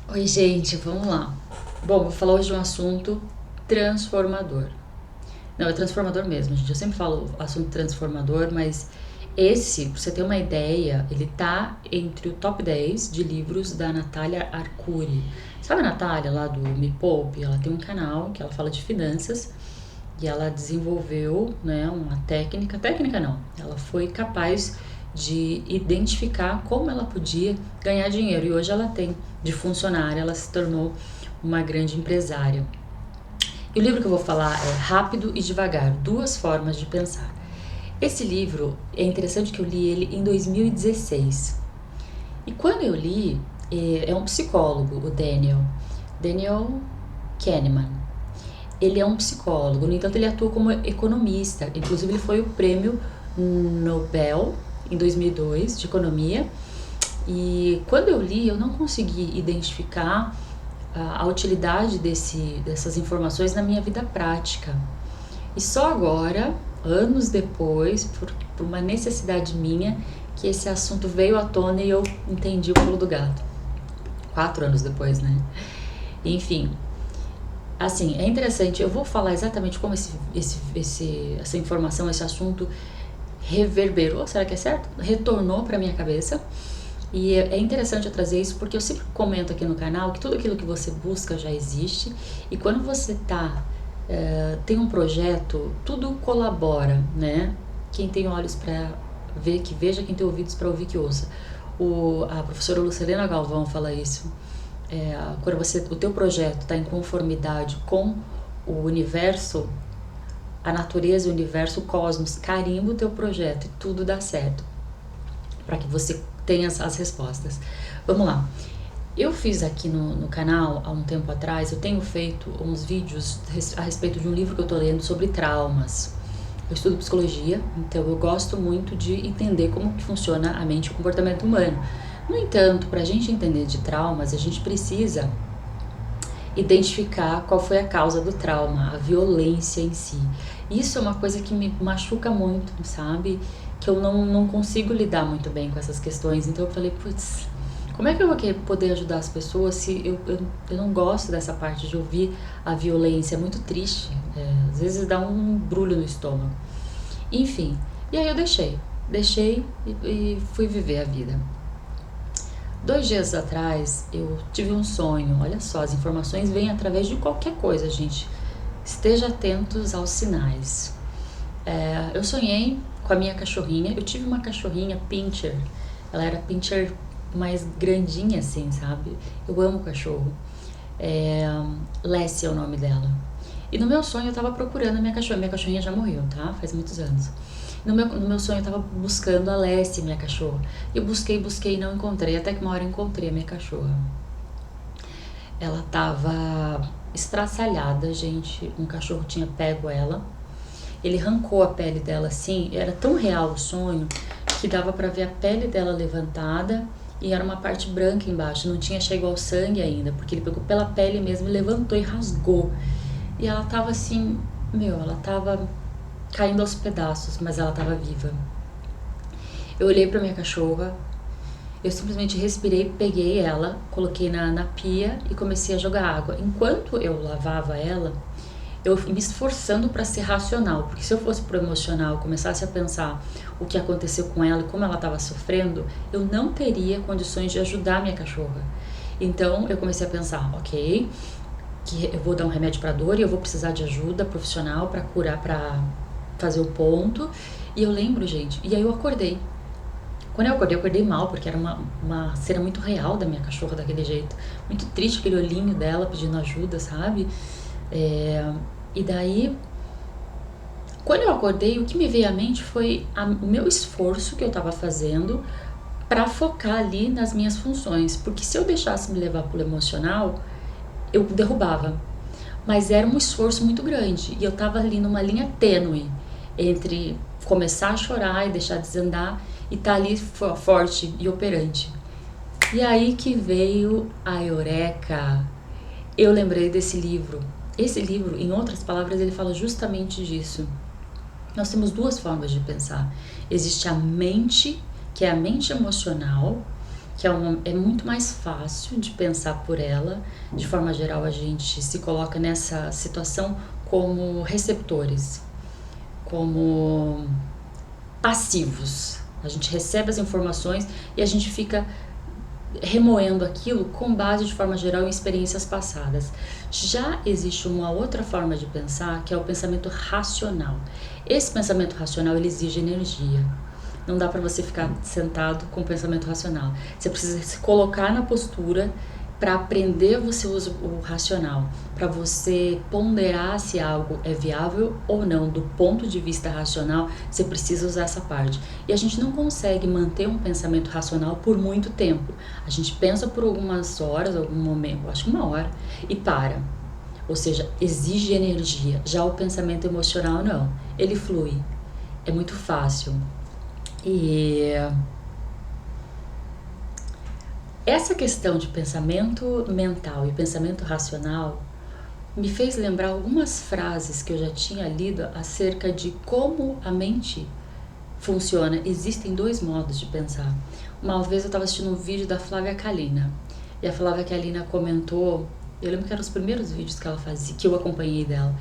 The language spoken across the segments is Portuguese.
Oi, gente, vamos lá. Bom, vou falar hoje de um assunto transformador. Não, é transformador mesmo, gente. Eu sempre falo assunto transformador, mas esse, pra você ter uma ideia, ele tá entre o top 10 de livros da Natália Arcuri. Sabe a Natália lá do Me Poupe? Ela tem um canal que ela fala de finanças e ela desenvolveu, né, uma técnica não, ela foi capaz de identificar como ela podia ganhar dinheiro e hoje ela tem de funcionária, ela se tornou uma grande empresária. E o livro que eu vou falar é Rápido e Devagar, Duas Formas de Pensar. Esse livro é interessante que eu li ele em 2016. E quando eu li, é um psicólogo, o Daniel Kahneman. Ele é um psicólogo, no entanto ele atua como economista, inclusive ele foi o prêmio Nobel em 2002 de economia. E quando eu li, eu não consegui identificar a utilidade dessas informações na minha vida prática. E só agora, anos depois, por uma necessidade minha, que esse assunto veio à tona e eu entendi o pulo do gato. 4 anos depois, né? Enfim, assim, é interessante, eu vou falar exatamente como essa informação, esse assunto reverberou, será que é certo? Retornou para minha cabeça. E é interessante eu trazer isso porque eu sempre comento aqui no canal que tudo aquilo que você busca já existe e quando você tem um projeto, tudo colabora, né? Quem tem olhos para ver que veja, quem tem ouvidos para ouvir que ouça. A professora Lucilena Galvão fala isso. Quando o teu projeto está em conformidade com o universo, a natureza, o universo, o cosmos, carimba o teu projeto e tudo dá certo para que você tenha as respostas. Vamos lá. Eu fiz aqui no canal, há um tempo atrás, eu tenho feito uns vídeos a respeito de um livro que eu tô lendo sobre traumas. Eu estudo psicologia, então eu gosto muito de entender como que funciona a mente e o comportamento humano. No entanto, para a gente entender de traumas, a gente precisa identificar qual foi a causa do trauma, a violência em si. Isso é uma coisa que me machuca muito, sabe? Que eu não consigo lidar muito bem com essas questões. Então eu falei, putz, como é que eu vou poder ajudar as pessoas se eu não gosto dessa parte de ouvir a violência? É muito triste. Às vezes dá um embrulho no estômago. Enfim, e aí eu deixei e fui viver a vida. 2 dias atrás eu tive um sonho. Olha só, as informações vêm através de qualquer coisa, gente. Esteja atentos aos sinais. Eu sonhei com a minha cachorrinha. Eu tive uma cachorrinha pincher. Ela era pincher mais grandinha assim, sabe? Eu amo cachorro. Lessie é o nome dela. E no meu sonho eu tava procurando a minha cachorra. Minha cachorrinha já morreu, tá? Faz muitos anos. No meu sonho eu tava buscando a Lessie, minha cachorra. Eu busquei e não encontrei. Até que uma hora eu encontrei a minha cachorra. Ela tava estraçalhada, gente. Um cachorro tinha pego ela. Ele arrancou a pele dela assim. Era tão real o sonho que dava pra ver a pele dela levantada e era uma parte branca embaixo. Não tinha chegado ao sangue ainda, porque ele pegou pela pele mesmo e levantou e rasgou. E ela tava assim, ela tava caindo aos pedaços, mas ela tava viva. Eu olhei pra minha cachorra, eu simplesmente respirei, peguei ela, coloquei na pia e comecei a jogar água. Enquanto eu lavava ela, eu me esforçando para ser racional, porque se eu fosse pro emocional, começasse a pensar o que aconteceu com ela e como ela estava sofrendo, eu não teria condições de ajudar minha cachorra. Então eu comecei a pensar, ok, que eu vou dar um remédio para dor e eu vou precisar de ajuda profissional para curar, para fazer o ponto. E eu lembro, gente, e aí eu acordei. Quando eu acordei mal, porque era uma cena muito real da minha cachorra daquele jeito. Muito triste aquele olhinho dela pedindo ajuda, sabe? E daí, quando eu acordei, o que me veio à mente foi o meu esforço que eu estava fazendo para focar ali nas minhas funções. Porque se eu deixasse me levar pro emocional, eu derrubava. Mas era um esforço muito grande. E eu estava ali numa linha tênue entre começar a chorar e deixar desandar e estar ali forte e operante. E aí que veio a eureka. Eu lembrei desse livro. Esse livro, em outras palavras, ele fala justamente disso. Nós temos duas formas de pensar. Existe a mente, que é a mente emocional, que é muito mais fácil de pensar por ela. De forma geral, a gente se coloca nessa situação como receptores, como passivos. A gente recebe as informações e a gente fica remoendo aquilo com base, de forma geral, em experiências passadas. Já existe uma outra forma de pensar, que é o pensamento racional. Esse pensamento racional, ele exige energia. Não dá para você ficar sentado com o pensamento racional. Você precisa se colocar na postura. Para aprender, você usa o racional. Para você ponderar se algo é viável ou não do ponto de vista racional, você precisa usar essa parte. E a gente não consegue manter um pensamento racional por muito tempo. A gente pensa por algumas horas, algum momento, acho que 1 hora, e para. Ou seja, exige energia. Já o pensamento emocional não. Ele flui. É muito fácil. E essa questão de pensamento mental e pensamento racional me fez lembrar algumas frases que eu já tinha lido acerca de como a mente funciona. Existem 2 modos de pensar. Uma vez eu estava assistindo um vídeo da Flávia Kalina, e a Flávia Kalina comentou, eu lembro que eram os primeiros vídeos que ela fazia, que eu acompanhei dela,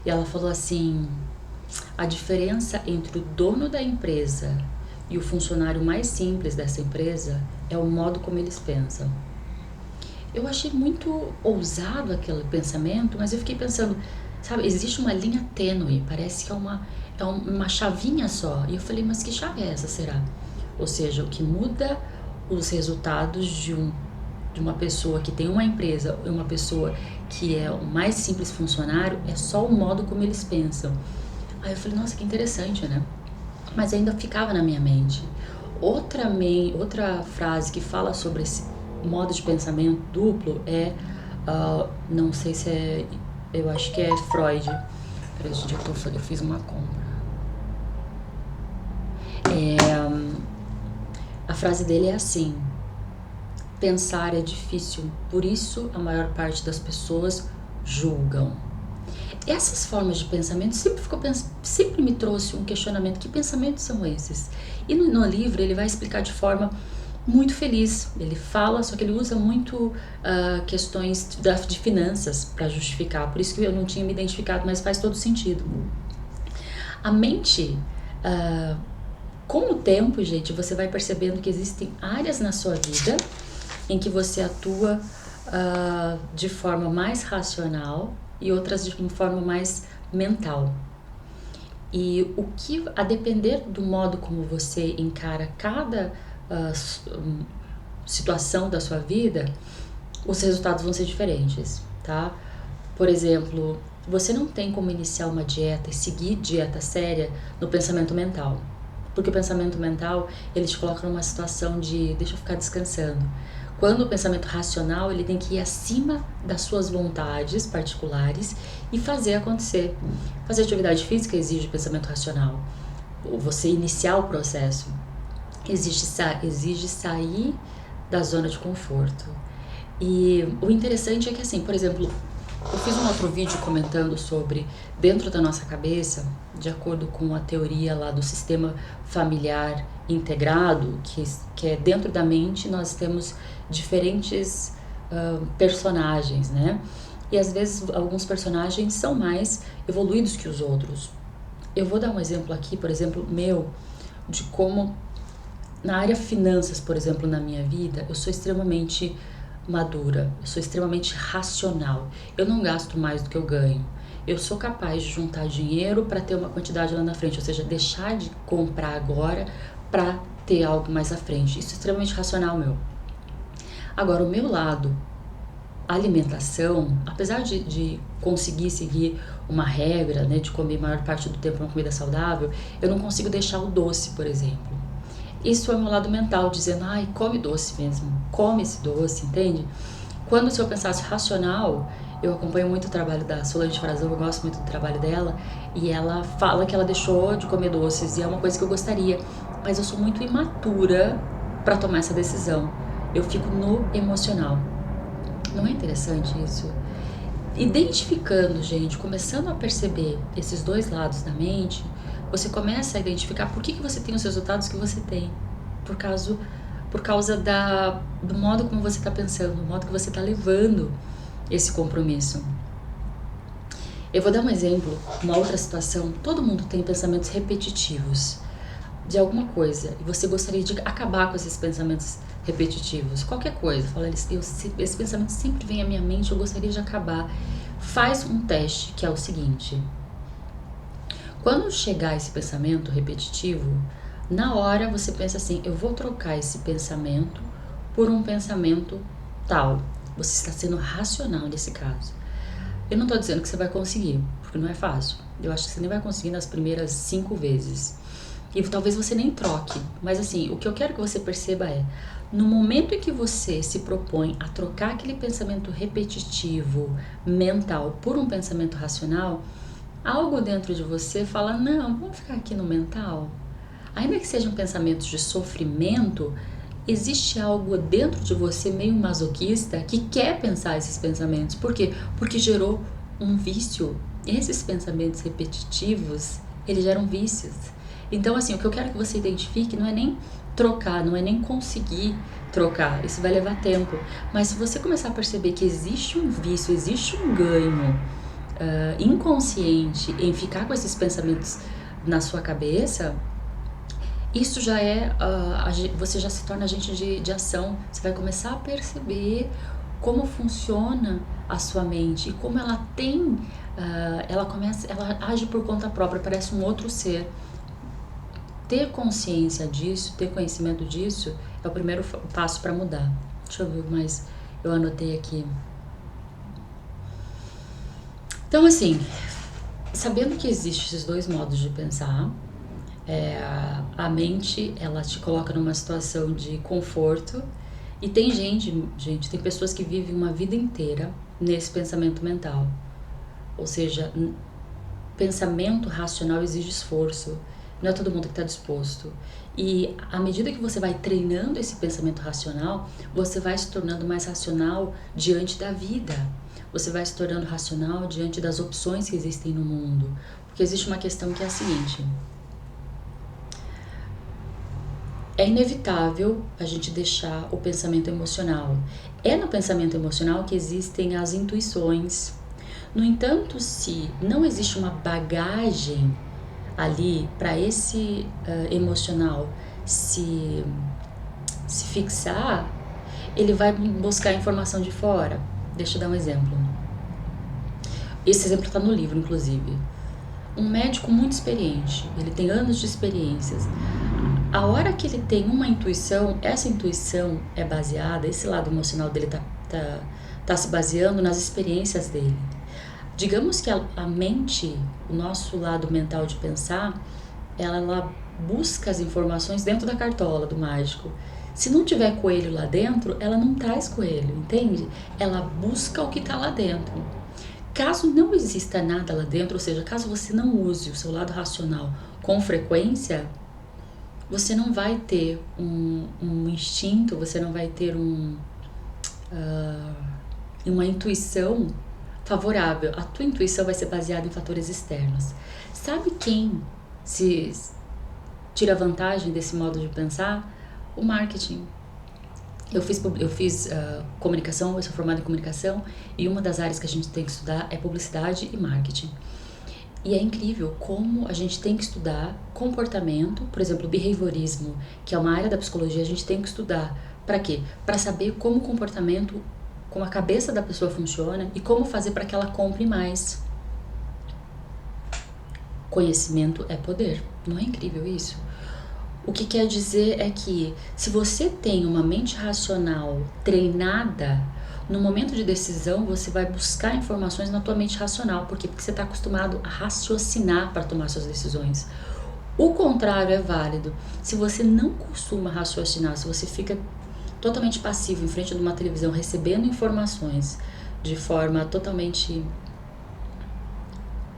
e ela falou assim: a diferença entre o dono da empresa e o funcionário mais simples dessa empresa é o modo como eles pensam. Eu achei muito ousado aquele pensamento, mas eu fiquei pensando, sabe, existe uma linha tênue, parece que é uma chavinha só. E eu falei, mas que chave é essa, será? Ou seja, o que muda os resultados de uma pessoa que tem uma empresa e uma pessoa que é o mais simples funcionário é só o modo como eles pensam. Aí eu falei, nossa, que interessante, né? Mas ainda ficava na minha mente. Outra frase que fala sobre esse modo de pensamento duplo é, não sei se é, eu acho que é Freud. Peraí, gente, eu fiz uma compra. A frase dele é assim: pensar é difícil, por isso a maior parte das pessoas julgam. Essas formas de pensamento sempre me trouxe um questionamento: que pensamentos são esses? E no livro ele vai explicar de forma muito feliz. Ele fala, só que ele usa muito questões de finanças para justificar. Por isso que eu não tinha me identificado, mas faz todo sentido. A mente, com o tempo, gente, você vai percebendo que existem áreas na sua vida em que você atua de forma mais racional e outras de uma forma mais mental. E o que, a depender do modo como você encara cada situação da sua vida, os resultados vão ser diferentes, tá? Por exemplo, você não tem como iniciar uma dieta e seguir dieta séria no pensamento mental. Porque o pensamento mental, ele te coloca numa situação de deixa eu ficar descansando. Quando o pensamento racional, ele tem que ir acima das suas vontades particulares e fazer acontecer. Fazer atividade física exige pensamento racional. Você iniciar o processo exige sair da zona de conforto. E o interessante é que, assim, por exemplo, eu fiz um outro vídeo comentando sobre dentro da nossa cabeça, de acordo com a teoria lá do sistema familiar integrado, que é dentro da mente nós temos diferentes personagens, né? E às vezes alguns personagens são mais evoluídos que os outros. Eu vou dar um exemplo aqui, por exemplo, meu, de como na área finanças, por exemplo, na minha vida, eu sou extremamente madura, eu sou extremamente racional. Eu não gasto mais do que eu ganho. Eu sou capaz de juntar dinheiro para ter uma quantidade lá na frente, ou seja, deixar de comprar agora para ter algo mais à frente. Isso é extremamente racional meu. Agora, o meu lado, alimentação, apesar de conseguir seguir uma regra, né, de comer a maior parte do tempo uma comida saudável, eu não consigo deixar o doce, por exemplo. Isso é o meu lado mental, dizendo, ai, come doce mesmo, come esse doce, entende? Quando se eu pensasse racional, eu acompanho muito o trabalho da Solange Frazão, eu gosto muito do trabalho dela, e ela fala que ela deixou de comer doces, e é uma coisa que eu gostaria, mas eu sou muito imatura para tomar essa decisão. Eu fico no emocional. Não é interessante isso? Identificando, gente, começando a perceber esses dois lados da mente, você começa a identificar por que você tem os resultados que você tem. por causa do modo como você está pensando, do modo que você está levando esse compromisso. Eu vou dar um exemplo, uma outra situação. Todo mundo tem pensamentos repetitivos de alguma coisa e você gostaria de acabar com esses pensamentos repetitivos. Qualquer coisa, fala, esse pensamento sempre vem à minha mente, eu gostaria de acabar. Faz um teste que é o seguinte: quando chegar esse pensamento repetitivo, na hora você pensa assim, eu vou trocar esse pensamento por um pensamento tal. Você está sendo racional nesse caso. Eu não tô dizendo que você vai conseguir, porque não é fácil. Eu acho que você nem vai conseguir nas primeiras 5 vezes. E talvez você nem troque. Mas assim, o que eu quero que você perceba é, no momento em que você se propõe a trocar aquele pensamento repetitivo, mental, por um pensamento racional, algo dentro de você fala, não, vamos ficar aqui no mental. Ainda que sejam pensamentos de sofrimento, existe algo dentro de você meio masoquista que quer pensar esses pensamentos. Por quê? Porque gerou um vício. Esses pensamentos repetitivos, eles geram vícios. Então, assim, o que eu quero que você identifique não é nem trocar, não é nem conseguir trocar. Isso vai levar tempo. Mas se você começar a perceber que existe um vício, existe um ganho inconsciente em ficar com esses pensamentos na sua cabeça, isso já é, você já se torna agente de ação. Você vai começar a perceber como funciona a sua mente e como ela tem, ela age por conta própria, parece um outro ser. Ter consciência disso, ter conhecimento disso, é o primeiro passo para mudar. Deixa eu ver o que mais eu anotei aqui. Então, assim, sabendo que existem esses dois modos de pensar, a mente, ela te coloca numa situação de conforto e tem tem pessoas que vivem uma vida inteira nesse pensamento mental. Ou seja, pensamento racional exige esforço, não é todo mundo que está disposto. E à medida que você vai treinando esse pensamento racional, você vai se tornando mais racional diante da vida. Você vai se tornando racional diante das opções que existem no mundo. Porque existe uma questão que é a seguinte: é inevitável a gente deixar o pensamento emocional. É no pensamento emocional que existem as intuições. No entanto, se não existe uma bagagem ali para esse emocional se fixar, ele vai buscar informação de fora. Deixa eu dar um exemplo. Esse exemplo está no livro, inclusive. Um médico muito experiente, ele tem anos de experiências. A hora que ele tem uma intuição, essa intuição é baseada, esse lado emocional dele tá se baseando nas experiências dele. Digamos que a mente, o nosso lado mental de pensar, ela busca as informações dentro da cartola do mágico. Se não tiver coelho lá dentro, ela não traz coelho, entende? Ela busca o que está lá dentro. Caso não exista nada lá dentro, ou seja, caso você não use o seu lado racional com frequência, você não vai ter um instinto, você não vai ter uma intuição favorável. A tua intuição vai ser baseada em fatores externos. Sabe quem se tira vantagem desse modo de pensar? O marketing. Eu fiz comunicação, eu sou formada em comunicação e uma das áreas que a gente tem que estudar é publicidade e marketing. E é incrível como a gente tem que estudar comportamento, por exemplo, behaviorismo, que é uma área da psicologia, a gente tem que estudar. Para quê? Para saber como o comportamento, como a cabeça da pessoa funciona e como fazer para que ela compre mais. Conhecimento é poder. Não é incrível isso? O que quer dizer é que se você tem uma mente racional treinada, no momento de decisão você vai buscar informações na tua mente racional. Por quê? Porque você está acostumado a raciocinar para tomar suas decisões. O contrário é válido. Se você não costuma raciocinar, se você fica totalmente passivo em frente de uma televisão, recebendo informações de forma totalmente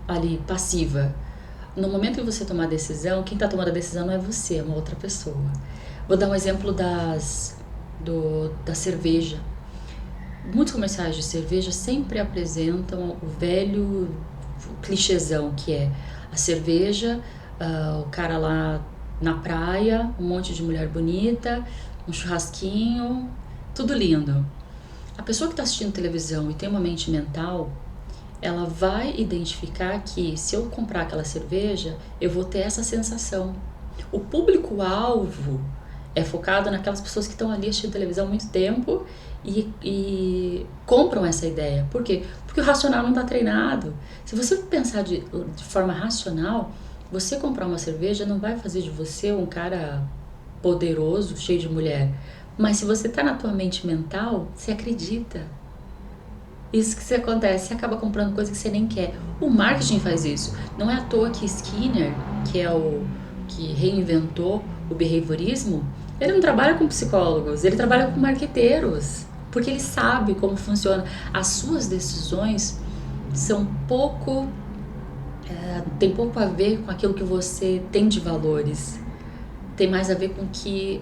ali passiva, no momento que você tomar a decisão, quem está tomando a decisão não é você, é uma outra pessoa. Vou dar um exemplo da cerveja. Muitos comerciais de cerveja sempre apresentam o velho clichêzão, que é a cerveja, o cara lá na praia, um monte de mulher bonita, um churrasquinho, tudo lindo. A pessoa que está assistindo televisão e tem uma mente mental, ela vai identificar que se eu comprar aquela cerveja, eu vou ter essa sensação. O público-alvo é focado naquelas pessoas que estão ali assistindo televisão há muito tempo e compram essa ideia. Por quê? Porque o racional não está treinado. Se você pensar de forma racional, você comprar uma cerveja não vai fazer de você um cara poderoso, cheio de mulher. Mas se você está na tua mente mental, você acredita. Isso que acontece, você acaba comprando coisa que você nem quer. O marketing faz isso. Não é à toa que Skinner, que é o que reinventou o behaviorismo, ele não trabalha com psicólogos, ele trabalha com marqueteiros, porque ele sabe como funciona. As suas decisões são tem pouco a ver com aquilo que você tem de valores. Tem mais a ver com que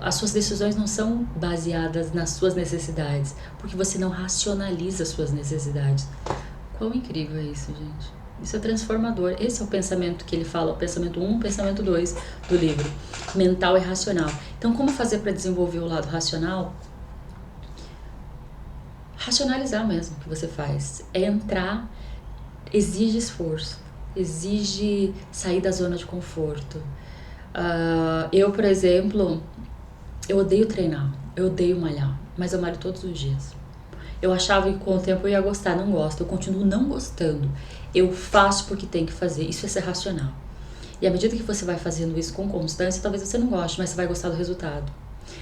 as suas decisões não são baseadas nas suas necessidades, porque você não racionaliza as suas necessidades. Quão incrível é isso, gente? Isso é transformador. Esse é o pensamento que ele fala, o pensamento 1, o pensamento 2 do livro. Mental e racional. Então, como fazer para desenvolver o lado racional? Racionalizar mesmo o que você faz. É entrar, exige esforço, exige sair da zona de conforto. Eu, por exemplo, eu odeio treinar, eu odeio malhar, mas eu malho todos os dias. Eu achava que com o tempo eu ia gostar, não gosto, eu continuo não gostando. Eu faço porque tem que fazer, isso é ser racional. E à medida que você vai fazendo isso com constância, talvez você não goste, mas você vai gostar do resultado.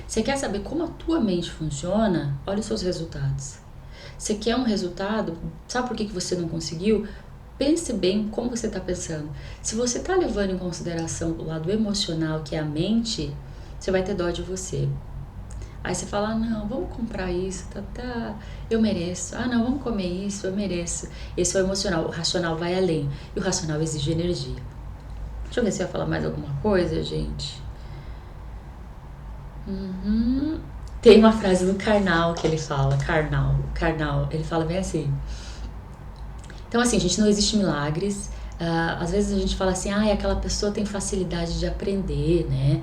Você quer saber como a tua mente funciona? Olha os seus resultados. Você quer um resultado? Sabe por que você não conseguiu? Pense bem como você está pensando. Se você está levando em consideração o lado emocional, que é a mente, você vai ter dó de você. Aí você fala, não, vamos comprar isso, eu mereço. Ah, não, vamos comer isso, eu mereço. Esse é o emocional, o racional vai além. E o racional exige energia. Deixa eu ver se vai falar mais alguma coisa, gente. Tem uma frase no Karnal que ele fala, Karnal, ele fala bem assim. Então, assim, gente, não existe milagres. Às vezes a gente fala assim, aquela pessoa tem facilidade de aprender, né?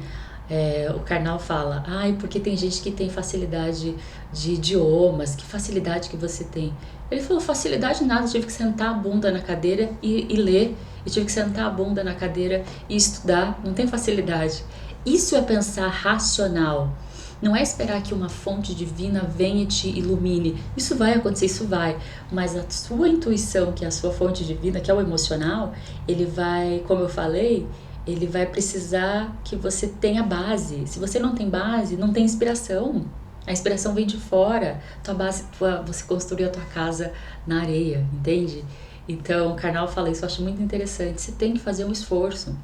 O Karnal fala, porque tem gente que tem facilidade de idiomas, que facilidade que você tem. Ele falou, facilidade nada, eu tive que sentar a bunda na cadeira e ler, eu tive que sentar a bunda na cadeira e estudar, não tem facilidade. Isso é pensar racional. Não é esperar que uma fonte divina venha e te ilumine. Isso vai acontecer, isso vai. Mas a sua intuição, que é a sua fonte divina, que é o emocional, ele vai, como eu falei, ele vai precisar que você tenha base. Se você não tem base, não tem inspiração. A inspiração vem de fora. Tua base, você construiu a tua casa na areia, entende? Então, o Karnal fala isso, eu acho muito interessante. Você tem que fazer um esforço.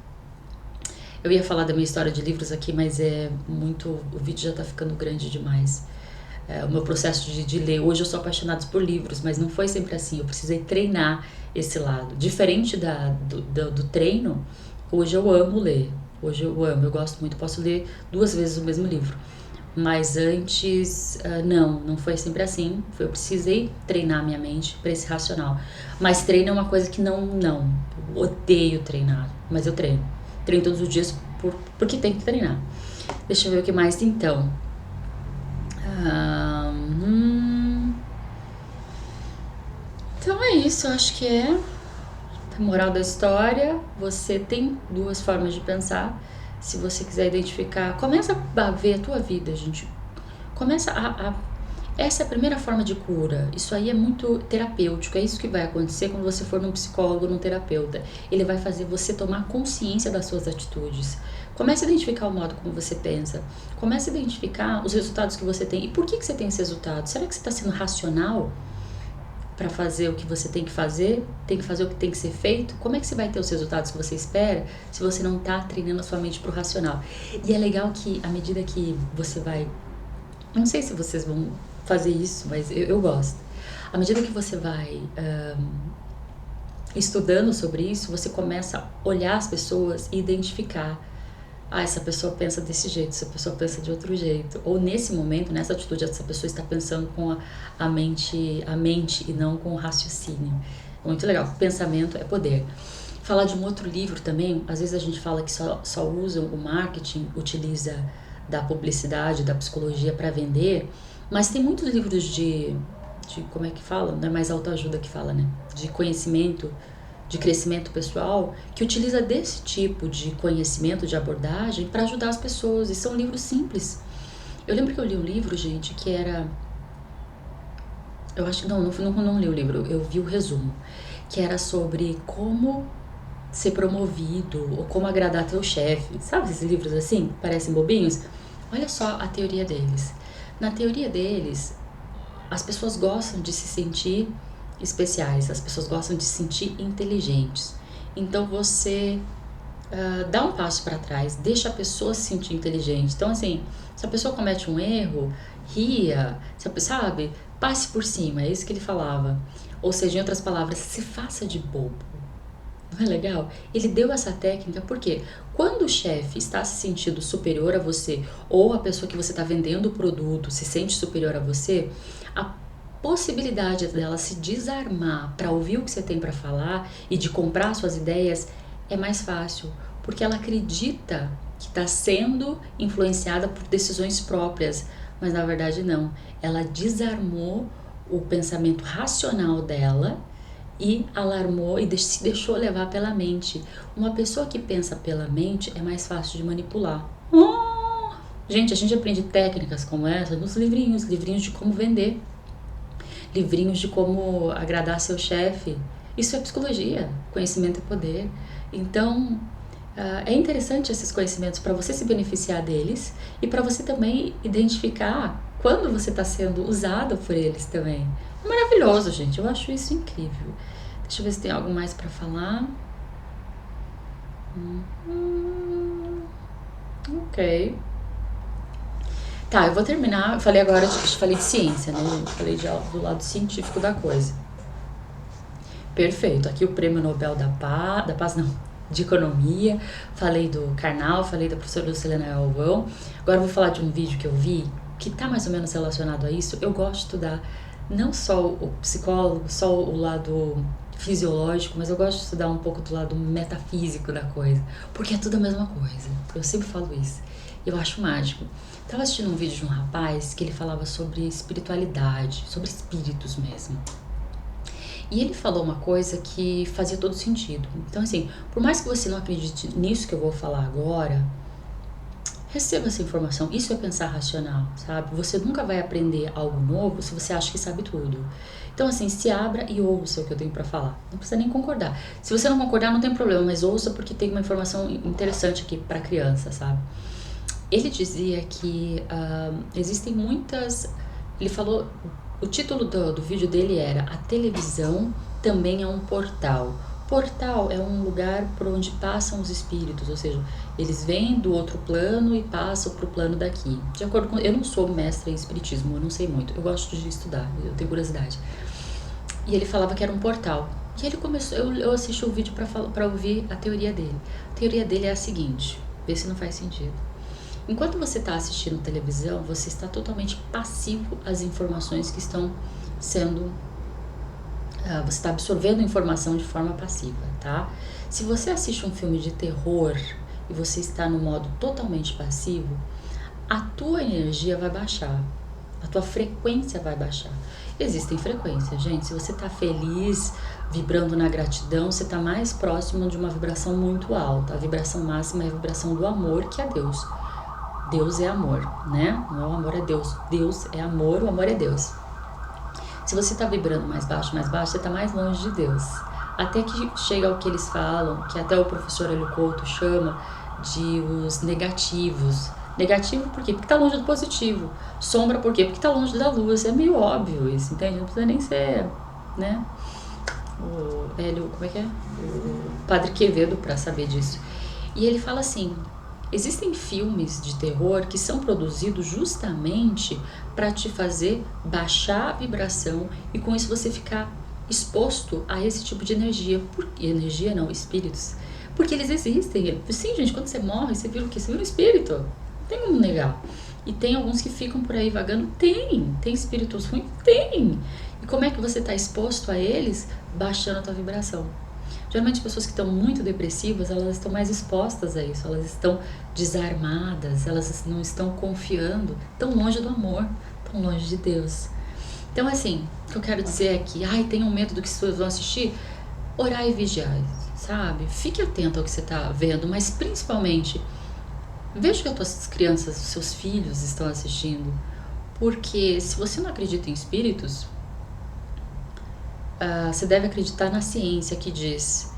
Eu ia falar da minha história de livros aqui, mas o vídeo já tá ficando grande demais. O meu processo de ler, hoje eu sou apaixonada por livros, mas não foi sempre assim, eu precisei treinar esse lado. Diferente do treino, hoje eu amo ler, eu gosto muito, posso ler 2 vezes o mesmo livro. Mas antes, não foi sempre assim, eu precisei treinar minha mente para esse racional. Mas treino é uma coisa que não, eu odeio treinar, mas eu treino. Treino todos os dias porque tem que treinar. Deixa eu ver o que mais então. Então é isso, eu acho que é a moral da história. Você tem 2 formas de pensar. Se você quiser identificar, começa a ver a tua vida, gente. Começa essa é a primeira forma de cura. Isso aí é muito terapêutico. É isso que vai acontecer quando você for num psicólogo, num terapeuta. Ele vai fazer você tomar consciência das suas atitudes. Comece a identificar o modo como você pensa. Comece a identificar os resultados que você tem. E por que você tem esses resultados? Será que você está sendo racional para fazer o que você tem que fazer o que tem que ser feito? Como é que você vai ter os resultados que você espera se você não está treinando a sua mente para o racional? E é legal que, à medida que você vai... Não sei se vocês vão fazer isso, mas eu gosto. À medida que você vai estudando sobre isso, você começa a olhar as pessoas e identificar. Essa pessoa pensa desse jeito, essa pessoa pensa de outro jeito. Ou nesse momento, nessa atitude, essa pessoa está pensando com a mente e não com o raciocínio. Muito legal. Pensamento é poder. Falar de um outro livro também, às vezes a gente fala que só usa o marketing, utiliza da publicidade, da psicologia para vender, mas tem muitos livros de como é que fala? Não é mais autoajuda que fala, né? De conhecimento, de crescimento pessoal, que utiliza desse tipo de conhecimento, de abordagem para ajudar as pessoas, e são livros simples. Eu lembro que eu li um livro, gente, que era... Eu acho que não li o livro, eu vi o resumo, que era sobre como ser promovido ou como agradar teu chefe. Sabe esses livros assim, parecem bobinhos? Olha só a teoria deles. Na teoria deles, as pessoas gostam de se sentir especiais, as pessoas gostam de se sentir inteligentes. Então você dá um passo para trás, deixa a pessoa se sentir inteligente. Então assim, se a pessoa comete um erro, ria, sabe? Passe por cima, é isso que ele falava. Ou seja, em outras palavras, se faça de bobo. Não é legal? Ele deu essa técnica porque quando o chefe está se sentindo superior a você, ou a pessoa que você está vendendo o produto se sente superior a você, a possibilidade dela se desarmar para ouvir o que você tem para falar e de comprar suas ideias é mais fácil, porque ela acredita que está sendo influenciada por decisões próprias, mas na verdade não. Ela desarmou o pensamento racional dela e alarmou e se deixou levar pela mente. Uma pessoa que pensa pela mente é mais fácil de manipular. Gente, a gente aprende técnicas como essa nos livrinhos de como vender, livrinhos de como agradar seu chefe. Isso é psicologia, conhecimento é poder. Então, é interessante esses conhecimentos para você se beneficiar deles e para você também identificar quando você está sendo usado por eles também. É maravilhoso, gente. Eu acho isso incrível. Deixa eu ver se tem algo mais para falar. Ok. Tá, eu vou terminar. Eu falei agora, falei de ciência, né, gente? Falei do lado científico da coisa. Perfeito. Aqui o Prêmio Nobel da Paz não, de Economia. Falei do Karnal, falei da professora Lucilena Galvão. Agora eu vou falar de um vídeo que eu vi que tá mais ou menos relacionado a isso. Eu gosto de estudar não só o psicólogo, só o lado fisiológico, mas eu gosto de estudar um pouco do lado metafísico da coisa, porque é tudo a mesma coisa. Eu sempre falo isso. Eu acho mágico. Tava assistindo um vídeo de um rapaz que ele falava sobre espiritualidade, sobre espíritos mesmo. E ele falou uma coisa que fazia todo sentido. Então, assim, por mais que você não acredite nisso que eu vou falar agora, receba essa informação. Isso é pensar racional, sabe? Você nunca vai aprender algo novo se você acha que sabe tudo. Então, assim, se abra e ouça o que eu tenho pra falar. Não precisa nem concordar. Se você não concordar, não tem problema, mas ouça porque tem uma informação interessante aqui pra criança, sabe? Ele dizia que existem muitas... Ele falou... O título do vídeo dele era A televisão também é um portal. Portal é um lugar por onde passam os espíritos, ou seja, eles vêm do outro plano e passam para o plano daqui. De acordo com... Eu não sou mestre em espiritismo, eu não sei muito. Eu gosto de estudar, eu tenho curiosidade. E ele falava que era um portal. E ele começou... Eu assisti o vídeo para ouvir a teoria dele. A teoria dele é a seguinte, vê se não faz sentido. Enquanto você está assistindo televisão, você está totalmente passivo às informações que estão sendo... você está absorvendo informação de forma passiva, tá? Se você assiste um filme de terror e você está no modo totalmente passivo, a tua energia vai baixar, a tua frequência vai baixar. Existem frequências, gente. Se você está feliz, vibrando na gratidão, você está mais próximo de uma vibração muito alta. A vibração máxima é a vibração do amor, que é Deus. Deus é amor, né? Não é o amor, é Deus. Deus é amor, o amor é Deus. Se você está vibrando mais baixo, você está mais longe de Deus. Até que chega ao que eles falam, que até o professor Hélio Couto chama de os negativos. Negativo por quê? Porque está longe do positivo. Sombra por quê? Porque está longe da luz. É meio óbvio isso, entende? Não precisa nem ser, né? O Hélio, como é que é? O Padre Quevedo para saber disso. E ele fala assim... Existem filmes de terror que são produzidos justamente para te fazer baixar a vibração e com isso você ficar exposto a esse tipo de energia. Energia não, espíritos. Porque eles existem. Sim, gente, quando você morre, você vira o quê? Você vira um espírito. Não tem como negar. E tem alguns que ficam por aí vagando? Tem. Tem espíritos ruins? Tem. E como é que você está exposto a eles? Baixando a tua vibração. Geralmente pessoas que estão muito depressivas, elas estão mais expostas a isso, elas estão desarmadas, elas não estão confiando, tão longe do amor, tão longe de Deus. Então assim, o que eu quero dizer é que, tenham medo do que vocês vão assistir, orar e vigiar, sabe? Fique atento ao que você está vendo, mas principalmente, veja o que as tuas crianças, os seus filhos estão assistindo, porque se você não acredita em espíritos, você deve acreditar na ciência que diz: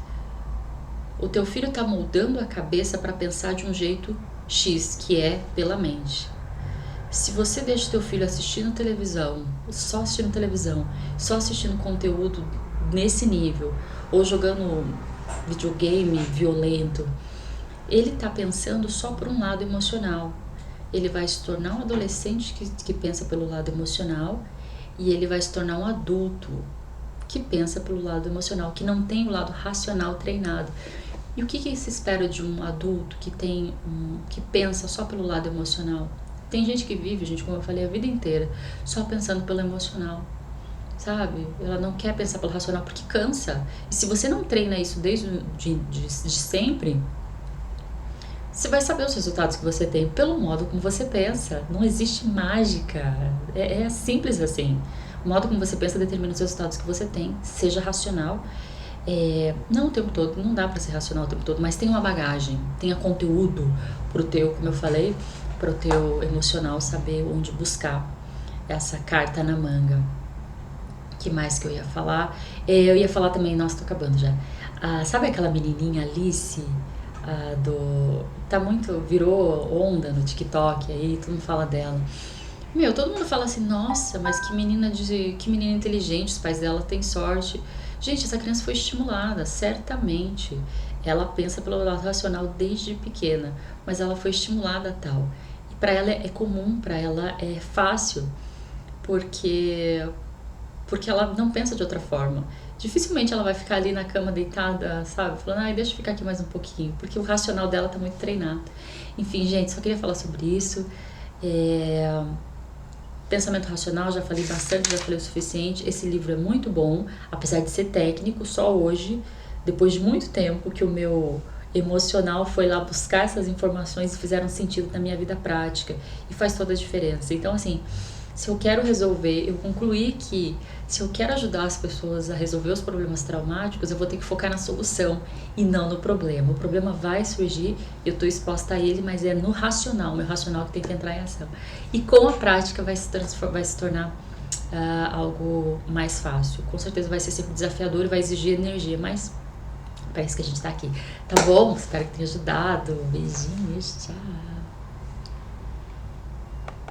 o teu filho está moldando a cabeça para pensar de um jeito X, que é pela mente. Se você deixa teu filho assistindo televisão, só assistindo conteúdo nesse nível, ou jogando videogame violento, ele está pensando só por um lado emocional. Ele vai se tornar um adolescente que pensa pelo lado emocional, e ele vai se tornar um adulto que pensa pelo lado emocional, que não tem o lado racional treinado. E o que se espera de um adulto que pensa só pelo lado emocional? Tem gente que vive, como eu falei, a vida inteira só pensando pelo emocional, sabe? Ela não quer pensar pelo racional porque cansa. E se você não treina isso desde de sempre, você vai saber os resultados que você tem pelo modo como você pensa. Não existe mágica. É simples assim. O modo como você pensa determina os resultados que você tem. Seja racional. Não o tempo todo, não dá pra ser racional o tempo todo, mas tenha uma bagagem, tenha conteúdo pro teu, como eu falei, pro teu emocional saber onde buscar essa carta na manga. Que mais que eu ia falar? Eu ia falar também, nossa, tô acabando já. Sabe aquela menininha Alice? Virou onda no TikTok aí, todo mundo fala dela. Todo mundo fala assim, nossa, mas que menina inteligente, os pais dela têm sorte. Gente, essa criança foi estimulada, certamente. Ela pensa pelo lado racional desde pequena, mas ela foi estimulada a tal. E para ela é comum, para ela é fácil, porque ela não pensa de outra forma. Dificilmente ela vai ficar ali na cama deitada, sabe? Falando, deixa eu ficar aqui mais um pouquinho, porque o racional dela tá muito treinado. Enfim, gente, só queria falar sobre isso. Pensamento racional, já falei bastante, já falei o suficiente. Esse livro é muito bom, apesar de ser técnico, só hoje, depois de muito tempo, que o meu emocional foi lá buscar essas informações e fizeram sentido na minha vida prática. E faz toda a diferença. Então, assim, se eu quero resolver, eu concluí que se eu quero ajudar as pessoas a resolver os problemas traumáticos, eu vou ter que focar na solução e não no problema. O problema vai surgir, eu estou exposta a ele, mas é no racional, meu racional que tem que entrar em ação. E com a prática vai se tornar algo mais fácil. Com certeza vai ser sempre desafiador e vai exigir energia, mas parece que a gente está aqui. Tá bom? Espero que tenha ajudado. Beijinhos, tchau.